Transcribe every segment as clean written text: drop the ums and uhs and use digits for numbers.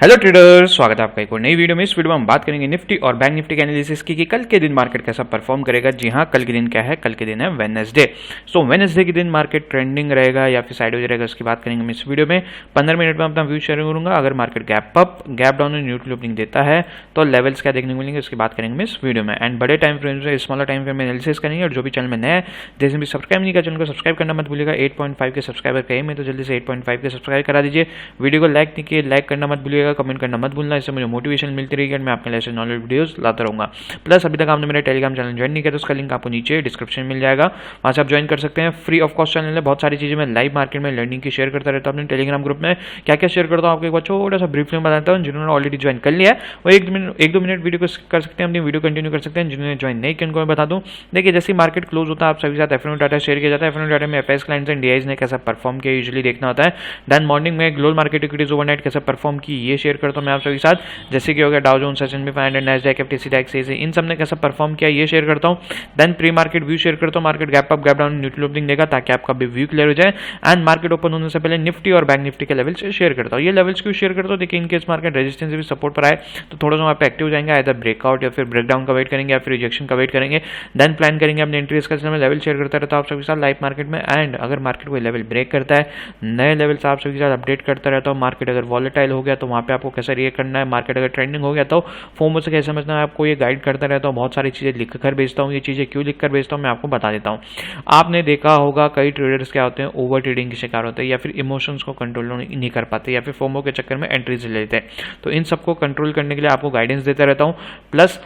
Hello traders, स्वागत है आपका एक और नई वीडियो में। इस वीडियो में हम बात करेंगे निफ्टी और बैंक निफ्टी के एनालिसिस की कि कल के दिन मार्केट कैसा परफॉर्म करेगा। जी हाँ, कल के दिन क्या है? कल के दिन है वेडनेसडे। सो वेडनेसडे के दिन मार्केट ट्रेंडिंग रहेगा या फिर साइडवेज रहेगा, उसकी बात करेंगे हम इस वीडियो में। 15 मिनट में अपना व्यू शेयर करूंगा। अगर market gap up, gap down और न्यूट्रल ओपनिंग देता है तो लेवल्स क्या देखने को मिलेंगे, उसकी बात करेंगे इस वीडियो में। एंड बड़े टाइम फ्रेम से स्मॉलर टाइम फ्रेम में एनालिसिस करेंगे। और जो भी चैनल में नया है, जैसे भी सब्सक्राइब नहीं किया चैनल को सब्सक्राइब करना मत भूलिएगा। 8.5 के सब्सक्राइबर कहीं में तो जल्दी से 8.5 के सब्सक्राइब करा दीजिए। वीडियो को लाइक नहीं किए, लाइक करना मत भूलिएगा, कमेंट करना मत भूलना। इससे मुझे मोटिवेशन मिलती रहेगी और मैं आपके लिए ऐसे नॉलेज वीडियोस लाता रहूंगा। प्लस अभी तक आपने मेरा टेलीग्राम चैनल ज्वाइन नहीं किया तो उसका लिंक आपको नीचे डिस्क्रिप्शन में मिल जाएगा, वहां से आप ज्वाइन कर सकते हैं। फ्री ऑफ कॉस्ट चैनल है। बहुत सारी चीजें मैं लाइव मार्केट में लर्निंग की शेयर करता रहता हूं अपने टेलीग्राम ग्रुप में। क्या क्या शेयर करता हूं आपको एक बार छोटा सा ब्रीफली में बताता हूं। जिन्होंने ऑलरेडी ज्वाइन कर लिया है वो एक दो मिनट वीडियो को कर सकते हैं, अपनी वीडियो कंटिन्यू कर सकते हैं। जिन्होंने ज्वाइन नहीं किया उनको मैं बता दूं। देखिए, जैसे मार्केट क्लोज होता है आप सभी साथ एफएनओ डाटा शेयर किया जाता है। एफएनओ डाटा में एफएस क्लाइंट्स एंड डीआईज ने कैसा परफॉर्म किया यूजुअली देखना होता है। देन मॉर्निंग में ग्लोबल मार्केट इक्विटीज ओवरनाइट कैसा परफॉर्म की ये शेयर करता हूं मैं आप सभी साथ। जैसे कि हो गया Dow Jones, S&P 500, Nasdaq, FTSE DAX, इन सब ने कैसा परफॉर्म किया ये शेयर करता हूं। Then pre market view share करता हूं। Market gap up, gap down, neutral opening देगा ताकि आपका भी व्यू क्लियर हो जाए। एंड मार्केट ओपन होने से पहले निफ्टी और बैंक निफ्टी के लेवल्स शेयर करता हूं। ये लेवल्स क्यों शेयर करता हूं? देखिए, इनकेस मार्केट रेजिस्टेंस भी सपोर्ट पर आए तो थोड़ा सा वहाँ पे एक्टिव हो जाएंगे। आइदर ब्रेकआउट या फिर ब्रेकडाउन का वेट करेंगे या फिर रिजेक्शन का वेट करेंगे। देन प्लान करेंगे अपने एंट्रीज का। मैं लेवल शेयर करता रहता हूं आप सभी साथ लाइव मार्केट में। एंड अगर मार्केट कोई लेवल ब्रेक करता है, नए लेवल्स आप सभी साथ अपडेट करता रहता हूं। मार्केट अगर वॉलेटाइल हो गया तो वहाँ पे आपको कैसा रिएक्ट करना है। मार्केट अगर ट्रेंडिंग हो गया तो फोमो से कैसे समझना है, आपको ये गाइड करता रहता हूँ। बहुत सारी चीज़ें लिख कर भेजता हूँ। ये चीज़ें क्यों लिख कर भेजता हूँ मैं आपको बता देता हूँ। आपने देखा होगा कई ट्रेडर्स क्या होते हैं, ओवर ट्रेडिंग के शिकार होते हैं या फिर इमोशंस को कंट्रोल नहीं कर पाते या फिर फोमो के चक्कर में एंट्रीज ले लेते हैं। तो इन सबको कंट्रोल करने के लिए आपको गाइडेंस देता रहता हूँ। प्लस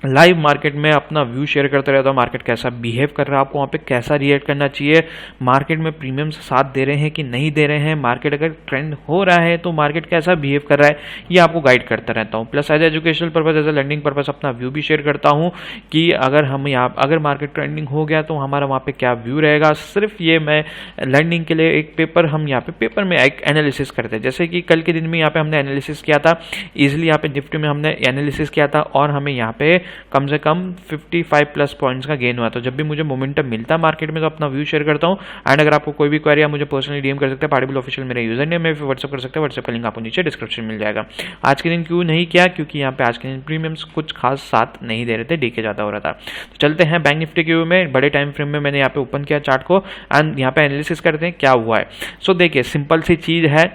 लाइव मार्केट में अपना व्यू शेयर करते रहता हूँ। मार्केट कैसा बिहेव कर रहा है, आपको वहाँ पे कैसा रिएक्ट करना चाहिए, मार्केट में प्रीमियम्स साथ दे रहे हैं कि नहीं दे रहे हैं, मार्केट अगर ट्रेंड हो रहा है तो मार्केट कैसा बिहेव कर रहा है, ये आपको गाइड करता रहता हूँ। Plus as educational purpose, as a learning purpose अपना व्यू भी शेयर करता हूँ कि अगर हम यहाँ अगर मार्केट ट्रेंडिंग हो गया तो हमारा वहाँ पे क्या व्यू रहेगा। सिर्फ ये मैं लर्निंग के लिए एक पेपर हम यहाँ पे पेपर में एक एनालिसिस करते हैं। जैसे कि कल के दिन में यहाँ पे हमने एनालिसिस किया था, इजिली यहाँ पे निफ्टी में हमने एनालिसिस किया था और हमें यहाँ पे कम से कम 55 प्लस पॉइंट्स का गेन हुआ। तो जब भी मुझे मोमेंटम मिलता है मार्केट में तो अपना व्यू शेयर करता हूं। एंड अगर आपको कोई भी क्वेरी है मुझे पर्सनली डीएम कर सकते हैं। पार्टिबल ऑफिशियल मेरा यूजर नेम है, फिर व्हाट्सएप कर सकते हैं। व्हाट्सएप का लिंक आपको नीचे डिस्क्रिप्शन मिल जाएगा। आज के दिन क्यों नहीं किया? क्योंकि यहाँ पे आज के दिन प्रीमियम्स कुछ खास साथ नहीं दे रहे थे, डीके ज्यादा हो रहा था। तो चलते हैं बैंक निफ्टी के व्यू में। बड़े टाइम फ्रेम में मैंने यहाँ पे ओपन किया चार्ट को एंड यहाँ पे एनालिसिस करते हैं क्या हुआ है। सो देखिए, सिंपल सी चीज है।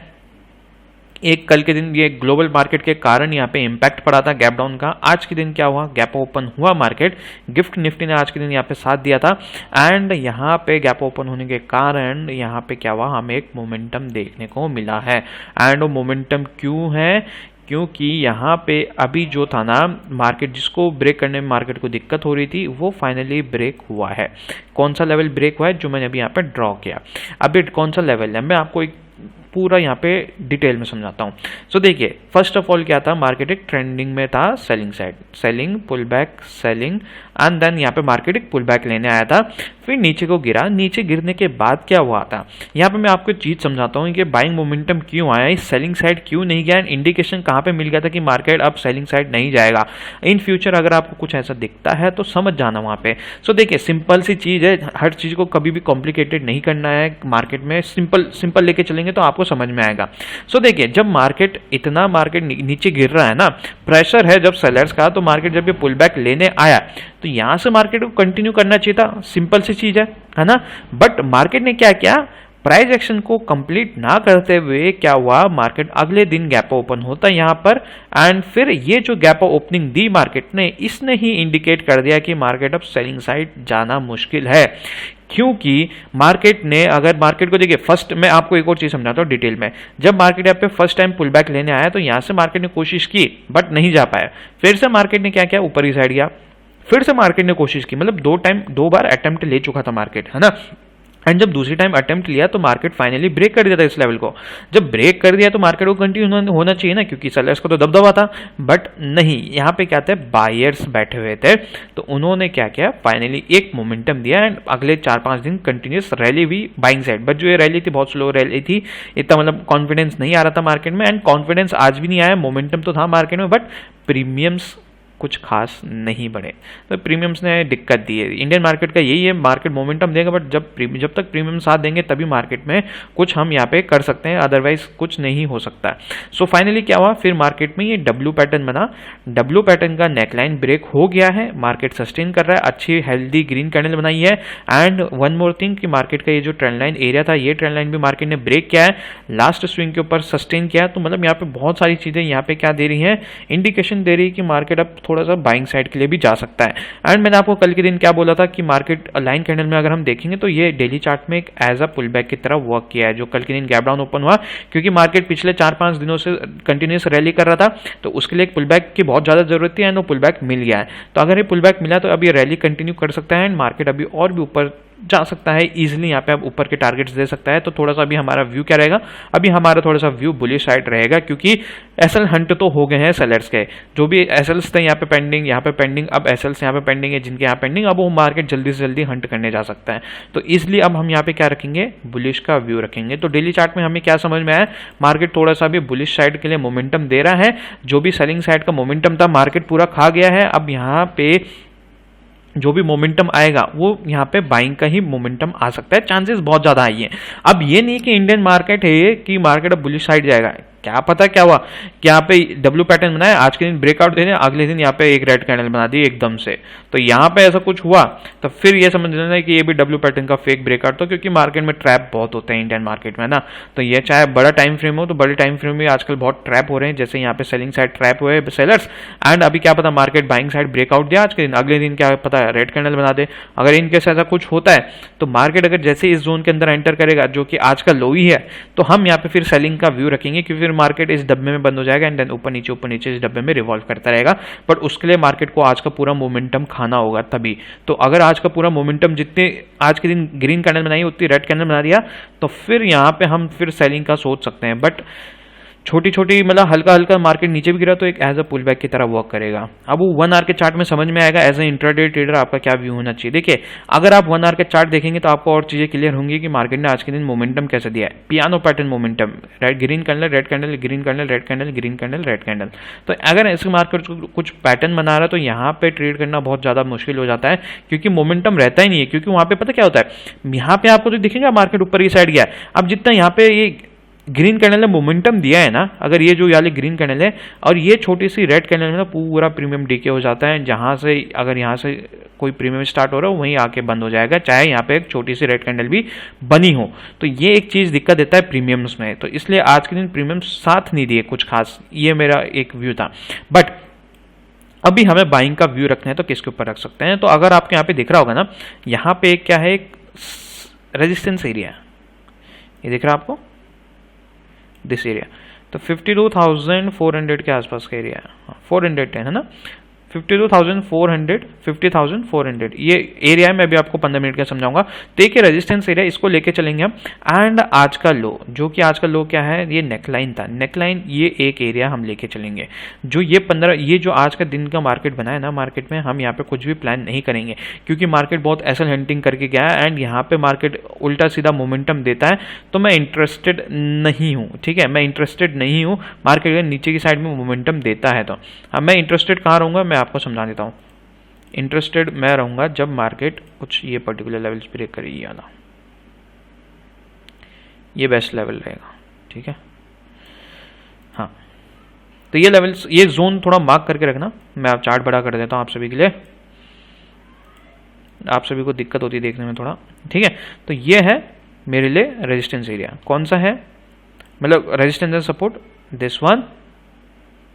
एक कल के दिन ये ग्लोबल मार्केट के कारण यहाँ पे इम्पैक्ट पड़ा था गैप डाउन का। आज के दिन क्या हुआ? गैप ओपन हुआ मार्केट। गिफ्ट निफ्टी ने आज के दिन यहाँ पे साथ दिया था एंड यहाँ पे गैप ओपन होने के कारण यहाँ पे क्या हुआ, हमें एक मोमेंटम देखने को मिला है। एंड वो मोमेंटम क्यों है? क्योंकि यहाँ पे अभी जो था ना, मार्केट जिसको ब्रेक करने में मार्केट को दिक्कत हो रही थी वो फाइनली ब्रेक हुआ है। कौन सा लेवल ब्रेक हुआ है जो मैंने अभी यहाँ पे ड्रॉ किया? अभी कौन सा लेवल है मैं आपको एक पूरा यहाँ पे डिटेल में समझाता हूँ। सो देखिए, फर्स्ट ऑफ ऑल क्या था, मार्केट एक ट्रेंडिंग में था, selling side, selling pull back, selling and then यहाँ पे मार्केट एक पुल बैक लेने आया था, फिर नीचे को गिरा। नीचे गिरने के बाद क्या हुआ था, यहाँ पे मैं आपको चीज समझाता हूँ कि बाइंग मोमेंटम क्यों आया, इस सेलिंग साइड क्यों नहीं गया, इंडिकेशन कहाँ पे मिल गया था कि मार्केट अब सेलिंग साइड नहीं जाएगा। इन फ्यूचर अगर आपको कुछ ऐसा दिखता है तो समझ जाना वहाँ पे। सो देखिए, सिंपल सी चीज है, हर चीज को कभी भी कॉम्प्लिकेटेड नहीं करना है। मार्केट में सिंपल लेके चलेंगे तो आपको समझ में आएगा। सो देखिए, जब मार्केट नीचे गिर रहा है ना, प्रेशर है जब सेलर्स का, तो मार्केट जब ये पुल बैक लेने आया तो यहां से मार्केट को कंटिन्यू करना चाहिए था। सिंपल सी चीज है ना। बट मार्केट ने क्या किया, प्राइस एक्शन को कंप्लीट ना करते हुए क्या हुआ, मार्केट अगले दिन गैप ओपन होता है यहाँ पर। एंड फिर ये जो गैप ओपनिंग दी मार्केट ने, इसने ही इंडिकेट कर दिया कि मार्केट अब सेलिंग साइड जाना मुश्किल है। क्योंकि मार्केट ने, अगर मार्केट को देखिए, फर्स्ट मैं आपको एक और चीज समझाता हूँ डिटेल में। जब मार्केट यहाँ पे फर्स्ट टाइम पुल बैक लेने आया तो यहाँ से मार्केट ने कोशिश की बट नहीं जा पाया। फिर से मार्केट ने क्या किया, ऊपर ही साइड गया। फिर से मार्केट ने कोशिश की, मतलब दो बार अटेम्प्ट ले चुका था मार्केट, है ना। एंड जब दूसरी टाइम अटेम्प्ट लिया तो मार्केट फाइनली ब्रेक कर दिया था इस लेवल को। जब ब्रेक कर दिया तो मार्केट को कंटिन्यू होना चाहिए ना, क्योंकि सेलर्स को तो दबदबा था। बट नहीं, यहाँ पे क्या थे, बायर्स बैठे हुए थे, तो उन्होंने क्या किया, फाइनली एक मोमेंटम दिया एंड अगले 4-5 दिन कंटिन्यूस रैली हुई बाइंग साइड। बट जो ये रैली थी बहुत स्लो रैली थी, इतना मतलब कॉन्फिडेंस नहीं आ रहा था मार्केट में। एंड कॉन्फिडेंस आज भी नहीं आया, मोमेंटम तो था मार्केट में बट प्रीमियम्स कुछ खास नहीं बढ़े। तो प्रीमियम्स ने दिक्कत दी है। इंडियन मार्केट का यही है, मार्केट मोमेंटम देगा बट जब तक प्रीमियम साथ देंगे तभी मार्केट में कुछ हम यहाँ पे कर सकते हैं, अदरवाइज कुछ नहीं हो सकता है। सो फाइनली क्या हुआ, फिर मार्केट में ये डब्ल्यू पैटर्न बना, डब्ल्यू पैटर्न का नेकलाइन ब्रेक हो गया है, मार्केट सस्टेन कर रहा है, अच्छी हेल्दी ग्रीन कैंडल बनाई है। एंड वन मोर थिंग कि मार्केट का ये जो ट्रेंड लाइन एरिया था, ये ट्रेंड लाइन भी मार्केट ने ब्रेक किया है, लास्ट स्विंग के ऊपर सस्टेन किया। तो मतलब यहाँ पे बहुत सारी चीजें यहाँ पे क्या दे रही है, इंडिकेशन दे रही है कि मार्केट अब थोड़ा सा बाइंग साइड के लिए भी जा सकता है। एंड मैंने आपको कल के दिन क्या बोला था कि मार्केट लाइन कैंडल में अगर हम देखेंगे तो ये डेली चार्ट में एक एज अ पुल बैक की तरह वर्क किया है, जो कल के दिन गैप डाउन ओपन हुआ, क्योंकि मार्केट पिछले 4-5 दिनों से कंटिन्यूस रैली कर रहा था, तो उसके लिए एक पुल बैक की बहुत ज्यादा जरूरत थी एंड वो पुल बैक मिल गया है। तो अगर ये पुल बैक मिला तो अब ये रैली कंटिन्यू कर सकता है एंड मार्केट अभी और भी ऊपर जा सकता है इजीली, यहाँ पे आप ऊपर के टारगेट्स दे सकता है। तो थोड़ा सा अभी हमारा व्यू क्या रहेगा, अभी हमारा थोड़ा सा व्यू बुलिश साइड रहेगा, क्योंकि एसएल हंट तो हो गए हैं सेलर्स के, जो भी एसएल्स थे यहाँ पे पेंडिंग, अब एसएल्स यहाँ पे पेंडिंग है, जिनके यहाँ पेंडिंग, अब वो मार्केट जल्दी से जल्दी हंट करने जा सकता है। तो इसलिए अब हम यहाँ पे क्या रखेंगे, बुलिश का व्यू रखेंगे। तो डेली चार्ट में हमें क्या समझ में आया, मार्केट थोड़ा सा भी बुलिश साइड के लिए मोमेंटम दे रहा है, जो भी सेलिंग साइड का मोमेंटम था मार्केट पूरा खा गया है। अब यहाँ पे जो भी मोमेंटम आएगा वो यहाँ पे बाइंग का ही मोमेंटम आ सकता है, चांसेस बहुत ज्यादा आई है। अब ये नहीं कि इंडियन मार्केट है कि मार्केट अब बुलिश साइड जाएगा, क्या पता क्या हुआ कि यहाँ पे डब्ल्यू पैटर्न बनाया, आज के दिन ब्रेकआउट दे दें, अगले दिन यहाँ पे एक रेड कैंडल बना दी एकदम से, तो यहाँ पे ऐसा कुछ हुआ तो फिर ये समझ लेना है कि ये भी डब्ल्यू पैटर्न का फेक ब्रेकआउट था, क्योंकि मार्केट में ट्रैप बहुत होते हैं इंडियन मार्केट में ना। तो ये चाहे बड़ा टाइम फ्रेम हो, तो बड़े टाइम फ्रेम में आजकल बहुत ट्रैप हो रहे हैं, जैसे यहाँ पे सेलिंग साइड ट्रैप हुए सेलर्स, एंड अभी क्या पता मार्केट बाइंग साइड ब्रेकआउट दिया आज के दिन, अगले दिन क्या पता रेड कैंडल बना दे। अगर इनकेस ऐसा कुछ होता है तो मार्केट अगर जैसे इस जोन के अंदर एंटर करेगा, जो कि आज का लो ही है, तो हम यहाँ पे फिर सेलिंग का व्यू रखेंगे, क्योंकि फिर मार्केट इस डब्बे में बंद हो जाएगा एंड देन ऊपर नीचे इस डब्बे में रिवॉल्व करता रहेगा। बट उसके लिए मार्केट को आज का पूरा मोमेंटम खाना होगा तभी। तो अगर आज का पूरा मोमेंटम जितने आज के दिन ग्रीन कैंडल बनाई उतनी रेड कैंडल बना दिया, तो फिर यहाँ पे हम फिर सेलिंग का सोच सकते हैं। बट छोटी छोटी मतलब हल्का हल्का मार्केट नीचे भी गिरा तो एक एज अ पुल बैक की तरह वर्क करेगा। अब वो 1 आवर के चार्ट में समझ में आएगा एज ए इंट्राडे ट्रेडर आपका क्या व्यू होना चाहिए। देखिए अगर आप 1 आवर के चार्ट देखेंगे तो आपको और चीजें क्लियर होंगी कि मार्केट ने आज के दिन मोमेंटम कैसे दिया है। Piano pattern momentum, red green candle red candle green candle red candle green candle red candle. तो अगर ऐसे मार्केट कुछ पैटर्न बना रहा है तो यहाँ पे ट्रेड करना बहुत ज्यादा मुश्किल हो जाता है, क्योंकि मोमेंटम रहता ही नहीं है। क्योंकि वहां पे पता क्या होता है, यहाँ पे आपको जो दिखेगा मार्केट ऊपर की साइड गया, अब जितना यहाँ पे ये ग्रीन कैंडल ने मोमेंटम दिया है ना, अगर ये जो वाली ग्रीन कैंडल है और ये छोटी सी रेड कैंडल में ना पूरा प्रीमियम डीके हो जाता है। जहां से अगर यहाँ से कोई प्रीमियम स्टार्ट हो रहा है वहीं आके बंद हो जाएगा, चाहे यहाँ पे एक छोटी सी रेड कैंडल भी बनी हो। तो ये एक चीज दिक्कत देता है प्रीमियम्स में, तो इसलिए आज के दिन प्रीमियम साथ नहीं दिए कुछ खास, ये मेरा एक व्यू था। बट अभी हमें बाइंग का व्यू रखना है तो किसके ऊपर रख सकते हैं, तो अगर आपको यहाँ पे दिख रहा होगा ना, यहाँ पे क्या है, एक रेजिस्टेंस एरिया, ये दिख रहा है आपको दिस एरिया, तो 52,400 के आसपास का एरिया है, 410 है ना, 52,400 50,400 ये एरिया है। मैं अभी आपको 15 मिनट का समझाऊंगा। तो एक रेजिस्टेंस एरिया, इसको लेके चलेंगे हम। एंड आज का लो, जो कि आज का लो क्या है, ये नेकलाइन था, नेकलाइन ये एक एरिया हम लेके चलेंगे। जो ये जो आज का दिन का मार्केट बना है ना, मार्केट में हम यहाँ पे कुछ भी प्लान नहीं करेंगे, क्योंकि मार्केट बहुत एसल हंटिंग करके गया है एंड यहाँ पे मार्केट उल्टा सीधा मोमेंटम देता है। तो मैं इंटरेस्टेड नहीं हूँ, ठीक है, मैं इंटरेस्टेड नहीं हूँ मार्केट अगर नीचे की साइड में मोमेंटम देता है तो। अब मैं इंटरेस्टेड कहाँ रहूँगा, मैं आपको समझा देता हूँ। इंटरेस्टेड मैं रहूंगा जब मार्केट कुछ ये पर्टिकुलर लेवल्स ब्रेक करेगी, याद, ये बेस्ट लेवल रहेगा, ठीक है। हाँ, तो ये लेवल्स, ये जोन थोड़ा मार्क करके रखना। मैं आप चार्ट बड़ा कर देता हूँ आप सभी के लिए, आप सभी को दिक्कत होती है देखने में थोड़ा, ठीक है। तो ये है मेरे लिए रेजिस्टेंस एरिया। कौन सा है, मतलब resistance and support, this one,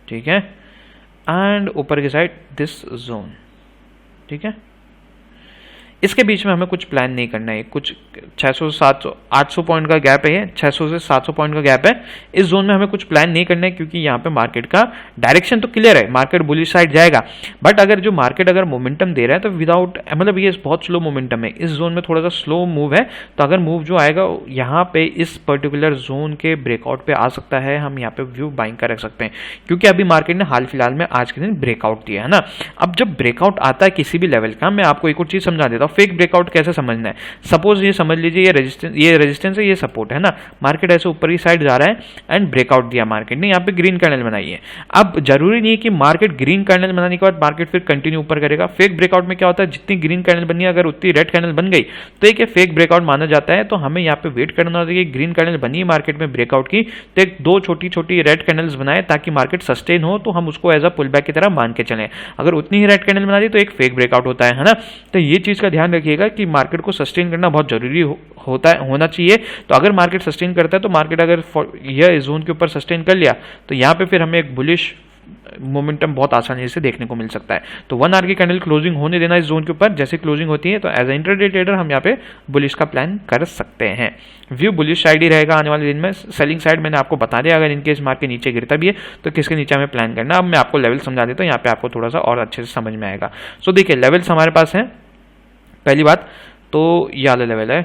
ठीक है, एंड ऊपर की साइड दिस जोन, ठीक है। इसके बीच में हमें कुछ प्लान नहीं करना है। कुछ 600 700 800 पॉइंट का गैप है, 600 से 700 पॉइंट का गैप है। इस जोन में हमें कुछ प्लान नहीं करना है, क्योंकि यहाँ पे मार्केट का डायरेक्शन तो क्लियर है, मार्केट बुलिश साइड जाएगा। बट अगर जो मार्केट अगर मोमेंटम दे रहा है तो विदाउट, मतलब ये बहुत स्लो मोमेंटम है, इस जोन में थोड़ा सा स्लो मूव है। तो अगर मूव जो आएगा यहाँ पे इस पर्टिकुलर जोन के ब्रेकआउट पे आ सकता है, हम यहाँ पे व्यू बाइंग का रख सकते हैं, क्योंकि अभी मार्केट ने हाल फिलहाल में आज के दिन ब्रेकआउट दिया है ना। अब जब ब्रेकआउट आता है किसी भी लेवल का, मैं आपको एक और चीज समझा देता हूँ। फेक ब्रेकआउट कैसे समझना है, सपोज ये समझ लीजिए ये रेजिस्टेंस है, ये सपोर्ट है ना, मार्केट ऐसे ऊपर की साइड जा रहा है एंड ब्रेकआउट दिया मार्केट ने, यहाँ पे ग्रीन कैंडल बनाई है। अब जरूरी नहीं है कि मार्केट ग्रीन कैंडल बनाने के बाद मार्केट फिर कंटिन्यू ऊपर करेगा। फेक ब्रेकआउट में क्या होता है, जितनी ग्रीन कैंडल बनी है अगर उतनी रेड कैंडल बन गई तो एक फेक ब्रेकआउट माना जाता है। तो हमें यहाँ पे वेट करना होता है कि ग्रीन कैंडल बनी है मार्केट में ब्रेकआउट की, तो एक दो छोटी छोटी रेड कैंडल्स बनाए ताकि मार्केट सस्टेन हो, तो हम उसको एज अ पुल बैक की तरह मान के चलें। अगर उतनी ही रेड कैंडल बना दी तो एक फेक ब्रेकआउट होता है ना। तो ये चीज़ का ध्यान रखिएगा कि मार्केट को सस्टेन करना बहुत जरूरी होना चाहिए। तो अगर मार्केट सस्टेन करता है तो मार्केट अगर यह जोन के ऊपर सस्टेन कर लिया तो यहाँ पे फिर हमें एक बुलिश मोमेंटम बहुत आसानी से देखने को मिल सकता है। तो 1 आवर की कैंडल क्लोजिंग होने देना इस जोन के ऊपर, जैसे क्लोजिंग होती है तो एज ए इंट्राडे ट्रेडर हम यहाँ पे बुलिश का प्लान कर सकते हैं। व्यू बुलिश साइड ही रहेगा आने वाले दिन में। सेलिंग साइड मैंने आपको बता दिया, अगर इनकेस मार्केट नीचे गिरता भी है तो किसके नीचे हमें प्लान करना। अब मैं आपको लेवल समझा देता हूँ, यहाँ पे आपको थोड़ा सा और अच्छे से समझ में आएगा। सो देखिए लेवल्स हमारे पास हैं। पहली बात तो ये वाला लेवल है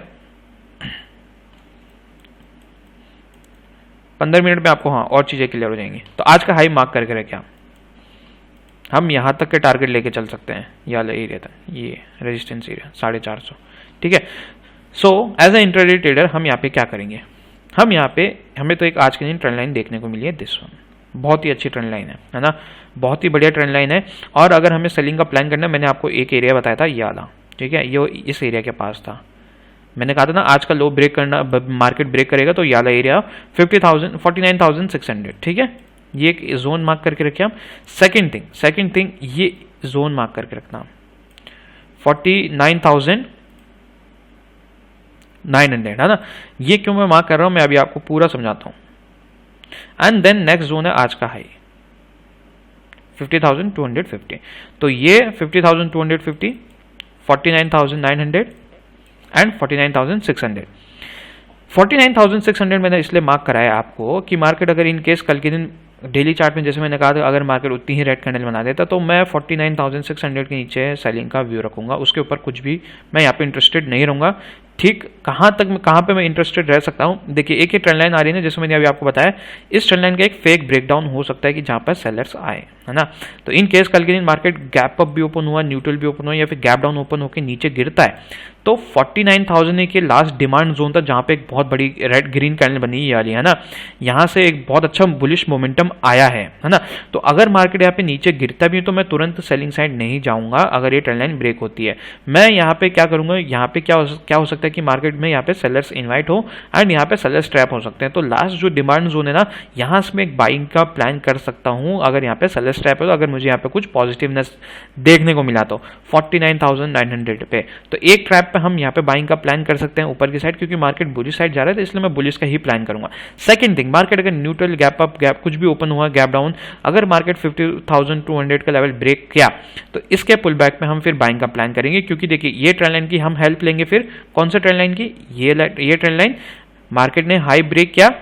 15 मिनट में आपको और चीजें क्लियर हो जाएंगी। तो आज का हाई मार्क करके रखें, हम यहाँ तक के टारगेट लेके चल सकते हैं। ये वाला एरिया था, ये रेजिस्टेंस एरिया 450, ठीक है। So as a intraday trader हम यहाँ पे क्या करेंगे, हम यहाँ पे हमें तो एक आज के दिन ट्रेंड लाइन देखने को मिली है, दिस वन बहुत ही अच्छी ट्रेंड लाइन है ना, बहुत ही बढ़िया ट्रेंड लाइन है। और अगर हमें सेलिंग का प्लान करना है, मैंने आपको एक एरिया बताया था ये वाला, ठीक है, ये इस एरिया के पास था। मैंने कहा था ना आज का लो ब्रेक करना, मार्केट ब्रेक करेगा तो ये वाला एरिया 49,600, ठीक है। ये एक जोन मार्क करके रखिए आप। सेकंड थिंग ये जोन मार्क करके रखना 49,900 है ना। ये क्यों मैं मार्क कर रहा हूं मैं अभी आपको पूरा समझाता हूं। एंड देन नेक्स्ट जोन है आज का हाई 50,250। तो ये 50,250, 49,900 एंड 49,600। 49,600 मैंने इसलिए मार्क कराया आपको कि मार्केट अगर इन केस कल के दिन डेली चार्ट में जैसे मैंने कहा था अगर मार्केट उतनी ही रेड कैंडल बना देता तो मैं 49,600 के नीचे सेलिंग का व्यू रखूंगा, उसके ऊपर कुछ भी मैं यहाँ पे इंटरेस्टेड नहीं रहूंगा। ठीक कहाँ पे मैं इंटरेस्टेड रह सकता हूँ, देखिए एक ही ट्रेंड लाइन आ रही है जैसे मैंने अभी आपको बताया, इस ट्रेंड लाइन का एक फेक ब्रेकडाउन हो सकता है कि जहाँ पर सेलर्स आए, है ना। तो इन केस कल के दिन मार्केट गैप अप भी ओपन हुआ, न्यूट्रल भी ओपन हुआ या फिर गैप डाउन ओपन होकर नीचे गिरता है तो 49,000 के लास्ट डिमांड जोन था जहाँ पे एक बहुत बड़ी रेड ग्रीन कैंडल बनी वाली है ना, यहाँ से एक बहुत अच्छा बुलिश मोमेंटम आया है ना। तो अगर मार्केट यहाँ पे नीचे गिरता भी है तो मैं तुरंत सेलिंग साइड नहीं जाऊंगा अगर ये ट्रेंड लाइन ब्रेक होती है। मैं यहाँ पे क्या करूंगा, यहाँ पे क्या हो सकता है कि मार्केट में यहाँ पे सेलर्स इन्वाइट हो एंड यहाँ पे सेलर्स ट्रैप हो सकते हैं। तो लास्ट जो डिमांड जोन है ना, यहाँ से मैं एक बाइंग का प्लान कर सकता हूँ अगर यहाँ पे सेलर्स ट्रैप है, तो अगर मुझे यहाँ पे कुछ पॉजिटिवनेस देखने को मिला तो 49,900 पे। तो एक ट्रैप पे हम यहाँ पे बाइंग का प्लान कर सकते हैं ऊपर की साइड, क्योंकि मार्केट बुलिश साइड जा रहा है तो इसलिए मैं बुलिश का ही प्लान करूंगा। सेकंड थिंग, मार्केट अगर न्यूट्रल गैप अप गैप कुछ भी ओपन हुआ गैप डाउन, अगर मार्केट 50,200 का लेवल ब्रेक किया तो इसके पुल बैक में हम फिर बाइंग का प्लान करेंगे, क्योंकि देखिए ये ट्रेंड लाइन की हम हेल्प लेंगे। फिर कौन सा ट्रेंड लाइन की, ये ट्रेंड लाइन, मार्केट ने हाई ब्रेक किया,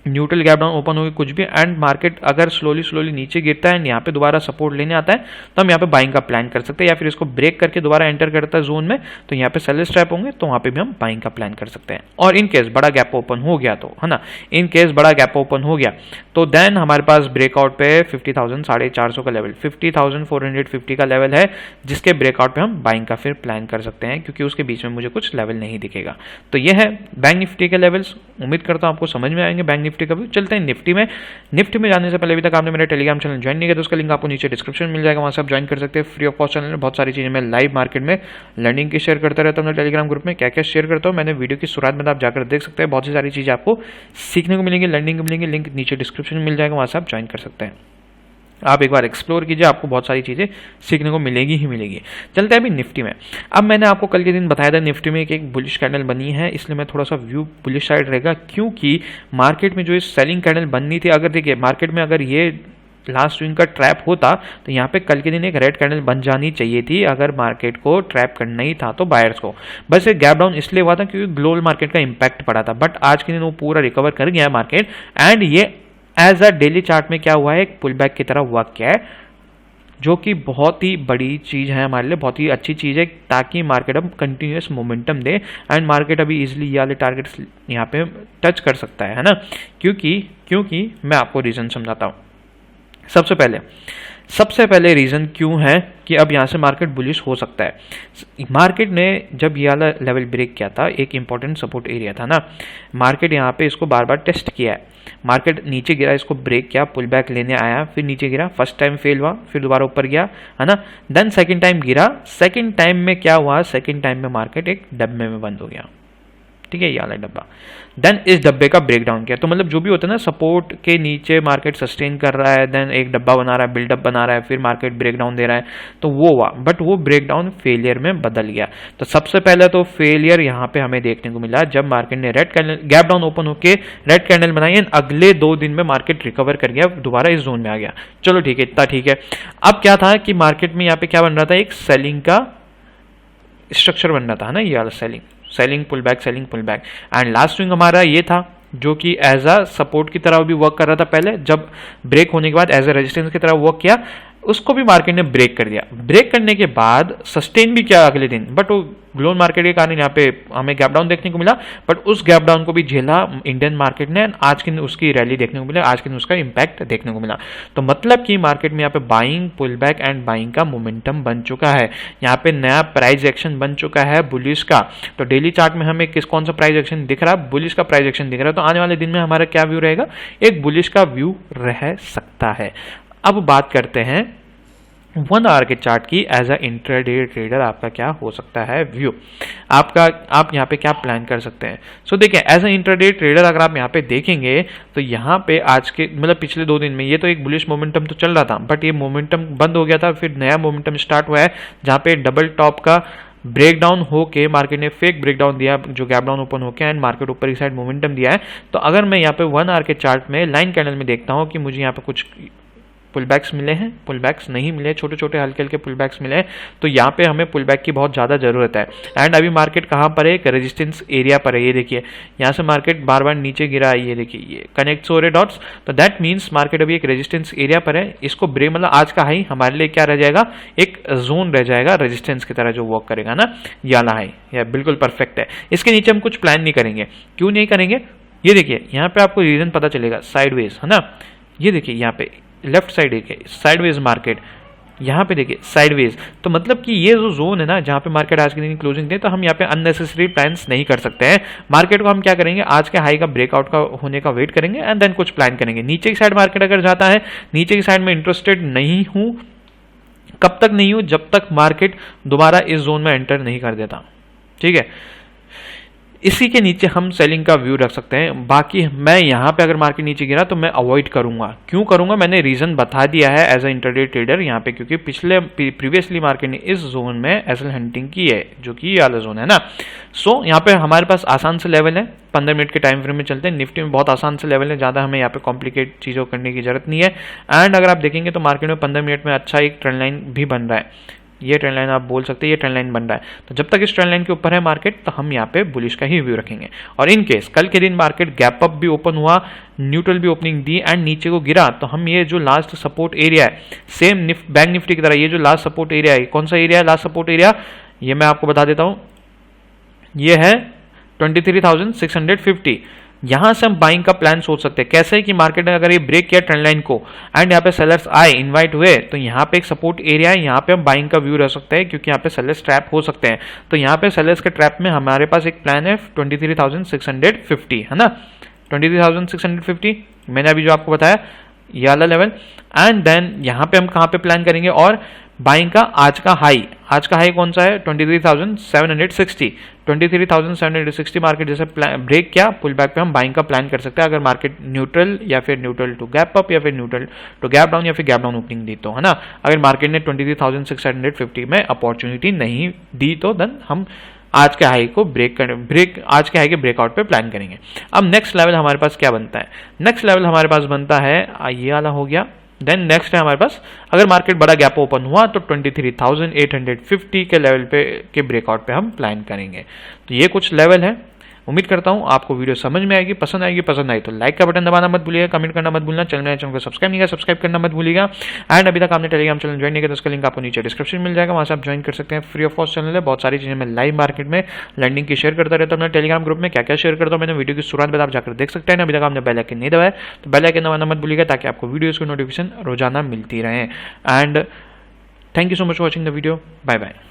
न्यूट्रल गैप डाउन ओपन होगी कुछ भी, एंड मार्केट अगर स्लोली नीचे गिरता है एंड यहाँ पे दोबारा सपोर्ट लेने आता है तो हम यहाँ पे बाइंग का प्लान कर सकते हैं, या फिर इसको ब्रेक करके दोबारा एंटर करता है जोन में तो यहाँ पे सेलर स्ट्रैप होंगे तो वहाँ पे भी हम बाइंग का प्लान कर सकते हैं। और इन केस बड़ा गैप ओपन हो गया तो, है ना, इन केस बड़ा गैप ओपन हो गया तो देन हमारे पास ब्रेकआउट पे 50,450 का लेवल, 50,450 का लेवल है जिसके ब्रेकआउट पे हम बाइंग का फिर प्लान कर सकते हैं, क्योंकि उसके बीच में मुझे कुछ लेवल नहीं दिखेगा। तो ये है बैंक निफ्टी के लेवल्स, उम्मीद करता हूँ आपको समझ में आएंगे बैंक निफ्टी का भी। चलते हैं निफ्टी में। निफ्टी में जाने से पहले अभी तक आपने मेरा टेलीग्राम चैनल ज्वाइन नहीं किया तो उसका लिंक आपको नीचे डिस्क्रिप्शन में मिल जाएगा, वहाँ से आप ज्वाइन कर सकते हैं फ्री ऑफ कॉस्ट। चैनल में बहुत सारी चीज़ें मैं लाइव मार्केट में लर्निंग की शेयर करता रहता हूँ टेलीग्राम ग्रुप में। क्या क्या शेयर करता हूँ मैंने वीडियो की शुरुआत में आप जाकर देख सकते हैं, बहुत सी सारी चीज़ें आपको सीखने को मिलेंगी, लर्निंग को मिलेंगी, लिंक नीचे डिस्क्रिप्शन में मिल जाएगा, वहाँ से आप ज्वाइन कर सकते हैं। आप एक बार एक्सप्लोर कीजिए, आपको बहुत सारी चीज़ें सीखने को मिलेगी ही मिलेगी। चलते हैं अभी निफ्टी में। अब मैंने आपको कल के दिन बताया था निफ्टी में एक बुलिश कैंडल बनी है, इसलिए मैं थोड़ा सा व्यू बुलिश साइड रहेगा, क्योंकि मार्केट में जो इस सेलिंग कैंडल बननी थी, अगर देखिए मार्केट में अगर ये लास्ट स्विंग का ट्रैप होता तो यहाँ पे कल के दिन एक रेड कैंडल बन जानी चाहिए थी, अगर मार्केट को ट्रैप करना ही था तो बायर्स को। बस एक गैप डाउन इसलिए हुआ था क्योंकि ग्लोबल मार्केट का इंपैक्ट पड़ा था, बट आज के दिन वो पूरा रिकवर कर गया मार्केट एंड ये एज अ डेली चार्ट में क्या हुआ है, एक पुल बैक की तरह हुआ क्या है, जो कि बहुत ही बड़ी चीज़ है हमारे लिए, बहुत ही अच्छी चीज़ है, ताकि मार्केट अब continuous momentum they and market अभी इजीली ये वाले टारगेट्स यहाँ पे टच कर सकता है ना। क्योंकि मैं आपको रीज़न समझाता हूँ। सबसे पहले रीज़न क्यों है कि अब यहाँ से मार्केट बुलिश हो सकता है। मार्केट ने जब ये वाला लेवल ब्रेक किया था, एक इंपॉर्टेंट सपोर्ट एरिया था ना, मार्केट यहाँ पे इसको बार बार टेस्ट किया है। मार्केट नीचे गिरा, इसको ब्रेक किया, पुल बैक लेने आया, फिर नीचे गिरा, फर्स्ट टाइम फेल हुआ, फिर दोबारा ऊपर गया, है ना, देन सेकंड टाइम गिरा। सेकंड टाइम में क्या हुआ, सेकंड टाइम में मार्केट एक डब्बे में बंद हो गया, ठीक है, ये वाला डब्बा। देन इस डब्बे का ब्रेकडाउन किया। तो मतलब जो भी होता है ना, सपोर्ट के नीचे मार्केट सस्टेन कर रहा है, देन एक डब्बा बना रहा है, बिल्डअप बना रहा है, फिर मार्केट ब्रेकडाउन दे रहा है, तो वो हुआ, बट वो ब्रेकडाउन फेलियर में बदल गया। तो सबसे पहले तो फेलियर यहाँ पे हमें देखने को मिला जब मार्केट ने red candle gap down open होकर रेड कैंडल बनाई, एंड अगले 2 दिन में मार्केट रिकवर कर गया, दोबारा इस जोन में आ गया। चलो ठीक है, इतना ठीक है। अब क्या था कि मार्केट में यहाँ पे क्या बन रहा था, एक सेलिंग का स्ट्रक्चर बन रहा था ना, ये वाला selling pull back, selling pull back. And last swing हमारा ये था जो कि एज अ सपोर्ट की तरह भी वर्क कर रहा था पहले, जब ब्रेक होने के बाद एज अ रेजिस्टेंस की तरह वर्क किया, उसको भी मार्केट ने ब्रेक कर दिया। ब्रेक करने के बाद सस्टेन भी किया अगले दिन, बट वो ग्लोन मार्केट के कारण यहाँ पे हमें गैप डाउन देखने को मिला, बट उस गैप डाउन को भी झेला इंडियन मार्केट ने। आज की उसकी रैली देखने को मिला, आज के उसका इंपैक्ट देखने को मिला। तो मतलब कि मार्केट में यहाँ पे buying, pull back and buying का मोमेंटम बन चुका है। यहाँ पे नया प्राइस एक्शन बन चुका है बुलिश का। तो डेली चार्ट में हमें कौन सा प्राइस एक्शन दिख रहा है, बुलिश का प्राइस एक्शन दिख रहा है। तो आने वाले दिन में हमारा क्या व्यू रहेगा, एक बुलिश का व्यू रह सकता है। अब बात करते हैं 1 आवर के चार्ट की। एज अ इंट्राडे ट्रेडर आपका क्या हो सकता है व्यू, आप यहाँ पे क्या प्लान कर सकते हैं। सो देखिए, एज अ इंट्राडे ट्रेडर अगर आप यहाँ पे देखेंगे तो यहाँ पे आज के मतलब पिछले 2 दिन में ये तो एक बुलिश मोमेंटम तो चल रहा था, बट ये मोमेंटम बंद हो गया था, फिर नया मोमेंटम स्टार्ट हुआ है जहाँ पे डबल टॉप का ब्रेकडाउन होके मार्केट ने फेक ब्रेकडाउन दिया, जो गैप डाउन ओपन होके, एंड मार्केट ऊपर की साइड मोमेंटम दिया है। तो अगर मैं यहाँ पे 1 आवर के चार्ट में लाइन कैंडल में देखता हूँ कि मुझे यहाँ पे कुछ पुल बैक्स मिले हैं, पुल बैक्स नहीं मिले, छोटे छोटे हल्के हल्के पुल बैक्स मिले हैं, तो यहाँ पे हमें पुल बैक की बहुत ज़्यादा ज़रूरत है। एंड अभी मार्केट कहाँ पर है, एक रेजिस्टेंस एरिया पर है। ये देखिए, यहाँ से मार्केट बार बार नीचे गिरा है, ये देखिए ये कनेक्ट हो रहे डॉट्स। तो दैट मीन्स मार्केट अभी एक रेजिस्टेंस एरिया पर है। इसको ब्रेक मतलब आज का हाई हमारे लिए क्या रह जाएगा, एक जोन रह जाएगा रेजिस्टेंस की तरह जो वर्क करेगा ना, ये वाला हाई, यह बिल्कुल परफेक्ट है। इसके नीचे हम कुछ प्लान नहीं करेंगे। क्यों नहीं करेंगे, ये देखिए यहाँ पे आपको रीजन पता चलेगा, साइडवेज है ना। ये देखिए यहाँ पे लेफ्ट साइड एक है साइडवेज मार्केट, यहाँ पे देखिए साइडवेज। तो मतलब कि ये जो जोन है ना जहाँ पे मार्केट आज के दिन क्लोजिंग दे, तो हम यहाँ पे अननेसेसरी प्लान्स नहीं कर सकते हैं। मार्केट को हम क्या करेंगे, आज के हाई का ब्रेकआउट का होने का वेट करेंगे एंड देन कुछ प्लान करेंगे। नीचे की साइड मार्केट अगर जाता है, नीचे की साइड में इंटरेस्टेड नहीं हूँ। कब तक नहीं हूँ, जब तक मार्केट दोबारा इस जोन में एंटर नहीं कर देता, ठीक है। इसी के नीचे हम सेलिंग का व्यू रख सकते हैं। बाकी मैं यहाँ पे अगर मार्केट नीचे गिरा तो मैं अवॉइड करूंगा। क्यों करूंगा, मैंने रीजन बता दिया है एज अ इंट्राडे ट्रेडर यहाँ पे, क्योंकि प्रीवियसली मार्केट ने इस जोन में एसएल हंटिंग की है, जो कि ये वाला जोन है ना। सो यहाँ पे हमारे पास आसान से लेवल है, 15 मिनट के टाइम फ्रेम में चलते हैं। निफ्टी में बहुत आसान से लेवल है, ज़्यादा हमें यहाँ पे कॉम्प्लिकेट चीज़ों करने की जरूरत नहीं है। एंड अगर आप देखेंगे तो मार्केट में 15 मिनट में अच्छा एक ट्रेंड लाइन भी बन रहा है। ये ट्रेंड लाइन आप बोल सकते हैं, ये ट्रेंड लाइन बन रहा है। तो जब तक इस ट्रेंड लाइन के ऊपर है मार्केट, तो हम यहाँ पे बुलिश का ही व्यू रखेंगे। और इन केस कल के दिन मार्केट गैप अप भी ओपन हुआ, न्यूट्रल भी ओपनिंग दी एंड नीचे को गिरा, तो हम ये जो लास्ट सपोर्ट एरिया है, सेम बैंक निफ्टी की तरह ये जो लास्ट सपोर्ट एरिया है, कौन सा एरिया है लास्ट सपोर्ट एरिया, ये मैं आपको बता देता हूँ, ये है 23,650। यहां से हम बाइंग का प्लान सोच सकते हैं। कैसे कि मार्केट ने अगर ये ब्रेक किया ट्रेंड लाइन को एंड यहाँ पे सेलर्स आए, इनवाइट हुए, तो यहाँ पे एक सपोर्ट एरिया है, यहाँ पे हम बाइंग का व्यू रह सकते हैं, क्योंकि यहाँ पे सेलर्स ट्रैप हो सकते हैं। तो यहाँ पे सेलर्स के ट्रैप में हमारे पास एक प्लान है 23,650, है ना, 23,650 मैंने अभी जो आपको बताया ये वाला लेवल। एंड देन यहाँ पे हम कहाँ पे प्लान करेंगे, और बाइंग का आज का हाई कौन सा है, 23,760। 23,760 मार्केट जैसे ब्रेक किया, पुल बैक पे हम बाइंग का प्लान कर सकते हैं, अगर मार्केट न्यूट्रल या फिर न्यूट्रल टू गैप अप या फिर न्यूट्रल टू गैप डाउन या फिर गैप डाउन ओपनिंग दी तो, है ना। अगर मार्केट ने 23,650 में अपॉर्चुनिटी नहीं दी तो देन हम आज के हाई को आज के हाई के ब्रेकआउट पे प्लान करेंगे। अब नेक्स्ट लेवल हमारे पास क्या बनता है, नेक्स्ट लेवल हमारे पास बनता है ये वाला हो गया। देन नेक्स्ट है हमारे पास, अगर मार्केट बड़ा गैप ओपन हुआ तो 23,850 के लेवल पे के ब्रेकआउट पे हम प्लान करेंगे। तो ये कुछ लेवल है उम्मीद करता हूँ आपको वीडियो समझ में आएगी, पसंद आएगी। पसंद आई तो लाइक का बटन दबाना मत भूलिएगा, कमेंट करना मत भूलना, चैनल को सब्सक्राइब नहीं किया सब्सक्राइब करना मत भूलिएगा। एंड अभी तक आपने टेलीग्राम चैनल ज्वाइन नहीं किया तो उसका लिंक आपको नीचे डिस्क्रिप्शन में मिल जाएगा, वहाँ से आप ज्वाइन कर सकते हैं। फ्री ऑफ कॉस्ट चैनल है, बहुत सारी चीज़ें मैं लाइव मार्केट में लैंडिंग की शेयर करता रहता हूँ। अपने टेलीग्राम ग्रुप में क्या क्या शेयर करता हूँ मैंने वीडियो की शुरुआत में आप जाकर देख सकते हैं। अभी तक आपने बेल आइकन नहीं दबाया तो बेल आइकन दबाना मत भूलिएगा, ताकि आपको वीडियोज़ की नोटिफिकेशन रोजाना मिलती रहे। And thank you so much for watching the video. Bye bye.